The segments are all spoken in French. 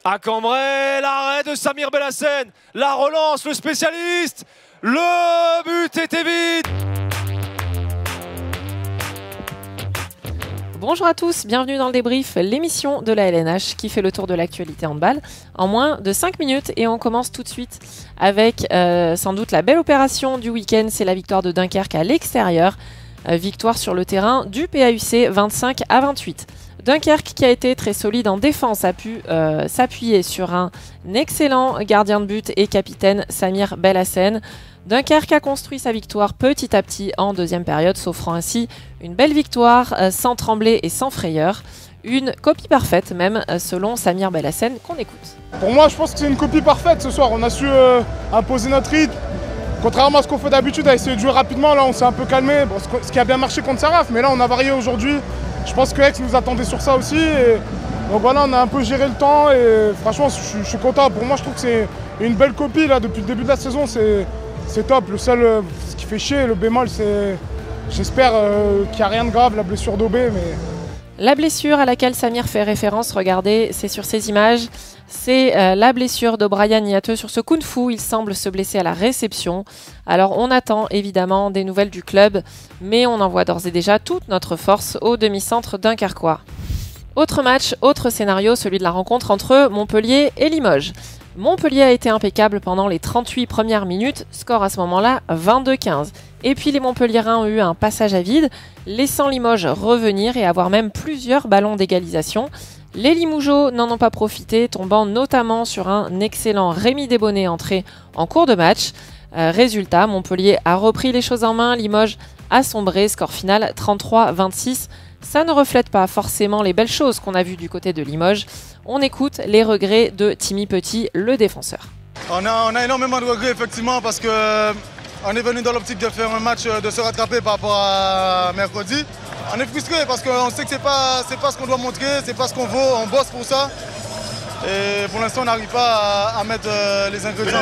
À Cambrai, l'arrêt de Samir Belhassen, la relance, le spécialiste, le but était vite. Bonjour à tous, bienvenue dans le débrief, l'émission de la LNH qui fait le tour de l'actualité handball en moins de 5 minutes. Et on commence tout de suite avec sans doute la belle opération du week-end, c'est la victoire de Dunkerque à l'extérieur. Victoire sur le terrain du PAUC 25-28. Dunkerque, qui a été très solide en défense, a pu s'appuyer sur un excellent gardien de but et capitaine Samir Belhassen. Dunkerque a construit sa victoire petit à petit en deuxième période, s'offrant ainsi une belle victoire sans trembler et sans frayeur. Une copie parfaite même, selon Samir Belhassen, qu'on écoute. Pour moi, je pense que c'est une copie parfaite ce soir. On a su imposer notre rythme. Contrairement à ce qu'on fait d'habitude, à essayer de jouer rapidement, là on s'est un peu calmé. Bon, ce qui a bien marché contre Saraf, mais là on a varié aujourd'hui. Je pense que Aix nous attendait sur ça aussi. Donc voilà, on a un peu géré le temps et franchement, je suis content. Pour moi, je trouve que c'est une belle copie là depuis le début de la saison. C'est top. Le seul, ce qui fait chier, le bémol, c'est j'espère qu'il n'y a rien de grave, la blessure d'Aubé. Mais... La blessure à laquelle Samir fait référence, regardez, c'est sur ces images. C'est la blessure d'O'Brien Niateux sur ce kung-fu. Il semble se blesser à la réception. Alors on attend évidemment des nouvelles du club, mais on envoie d'ores et déjà toute notre force au demi-centre dunkerquois. Autre match, autre scénario, celui de la rencontre entre Montpellier et Limoges. Montpellier a été impeccable pendant les 38 premières minutes, score à ce moment-là 22-15. Et puis les Montpelliérains ont eu un passage à vide, laissant Limoges revenir et avoir même plusieurs ballons d'égalisation. Les Limougeaux n'en ont pas profité, tombant notamment sur un excellent Rémi Desbonnets entré en cours de match. Résultat, Montpellier a repris les choses en main, Limoges a sombré, score final 33-26. Ça ne reflète pas forcément les belles choses qu'on a vues du côté de Limoges. On écoute les regrets de Timmy Petit, le défenseur. On a énormément de regrets effectivement parce qu'on est venu dans l'optique de faire un match, de se rattraper par rapport à mercredi. On est frustré parce qu'on sait que c'est pas ce qu'on doit montrer, c'est pas ce qu'on vaut, on bosse pour ça. Et pour l'instant on n'arrive pas à mettre les ingrédients.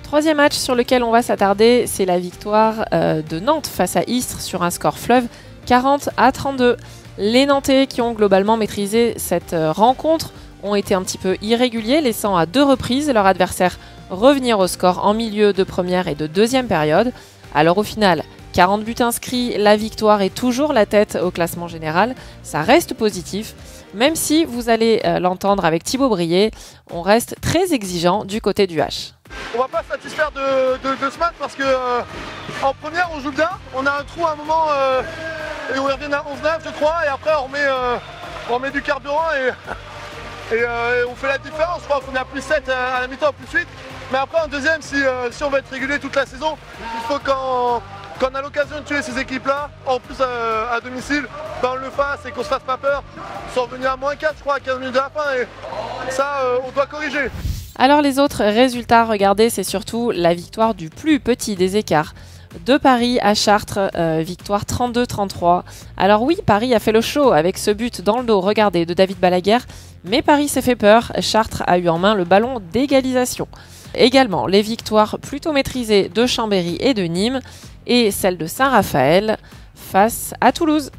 Troisième match sur lequel on va s'attarder, c'est la victoire de Nantes face à Istres sur un score fleuve 40-32. Les Nantais qui ont globalement maîtrisé cette rencontre ont été un petit peu irréguliers, laissant à 2 reprises leur adversaire revenir au score en milieu de première et de deuxième période. Alors au final, 40 buts inscrits, la victoire est toujours la tête au classement général. Ça reste positif, même si vous allez l'entendre avec Thibaut Brier, on reste très exigeant du côté du H. On va pas se satisfaire de ce match parce que en première on joue bien, on a un trou à un moment et on revient à 11-9 je crois, et après on met du carburant et on fait la différence. Je crois qu'on est à plus 7 à la mi-temps, plus 8. Mais après en deuxième, si on veut être régulier toute la saison, il faut qu'on a l'occasion de tuer ces équipes-là, en plus à domicile, ben on le fasse et qu'on se fasse pas peur. Ils sont revenus à -4 je crois à 15 minutes de la fin et ça on doit corriger. Alors les autres résultats, regardez, c'est surtout la victoire du plus petit des écarts. De Paris à Chartres, victoire 32-33. Alors oui, Paris a fait le show avec ce but dans le dos, regardez, de David Balaguer, mais Paris s'est fait peur, Chartres a eu en main le ballon d'égalisation. Également, les victoires plutôt maîtrisées de Chambéry et de Nîmes, et celle de Saint-Raphaël face à Toulouse.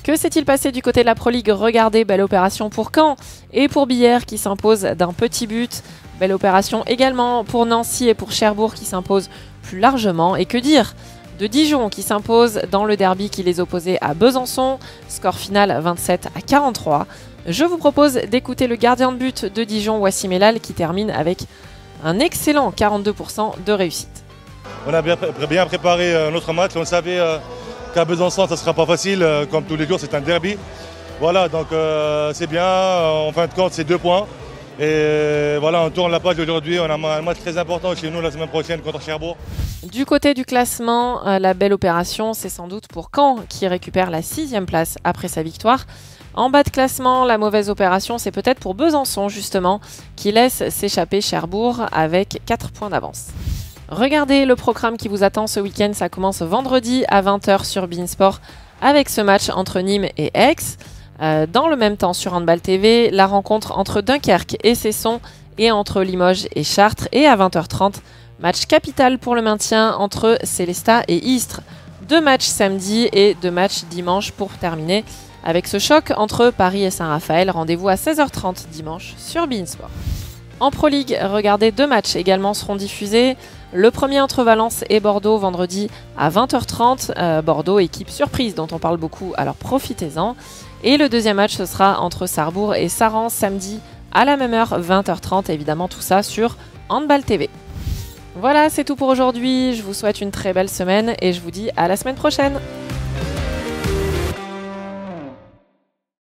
Que s'est-il passé du côté de la Pro League? Regardez, belle opération pour Caen et pour Billère qui s'impose d'un petit but. Belle opération également pour Nancy et pour Cherbourg qui s'imposent plus largement. Et que dire de Dijon qui s'impose dans le derby qui les opposait à Besançon. Score final 27-43. Je vous propose d'écouter le gardien de but de Dijon, Wassim Elal, qui termine avec un excellent 42% de réussite. On a bien préparé notre match. On savait qu'à Besançon, ça ne sera pas facile. Comme tous les jours, c'est un derby. Voilà, donc c'est bien. En fin de compte, c'est 2 points. Et voilà, on tourne la page aujourd'hui. On a un match très important chez nous la semaine prochaine contre Cherbourg. Du côté du classement, la belle opération, c'est sans doute pour Caen qui récupère la 6e place après sa victoire. En bas de classement, la mauvaise opération, c'est peut-être pour Besançon justement, qui laisse s'échapper Cherbourg avec 4 points d'avance. Regardez le programme qui vous attend ce week-end. Ça commence vendredi à 20 h sur beIN Sport avec ce match entre Nîmes et Aix. Dans le même temps sur Handball TV, la rencontre entre Dunkerque et Cesson et entre Limoges et Chartres. Et à 20 h 30, match capital pour le maintien entre Célestat et Istres. 2 matchs samedi et 2 matchs dimanche pour terminer Avec ce choc entre Paris et Saint-Raphaël, rendez-vous à 16h30 dimanche sur beIN Sport. En Pro League, regardez 2 matchs également seront diffusés. Le premier entre Valence et Bordeaux vendredi à 20h30. Bordeaux, équipe surprise dont on parle beaucoup, alors profitez-en. Et le deuxième match, ce sera entre Sarrebourg et Saran samedi à la même heure, 20h30. Évidemment, tout ça sur Handball TV. Voilà, c'est tout pour aujourd'hui. Je vous souhaite une très belle semaine et je vous dis à la semaine prochaine.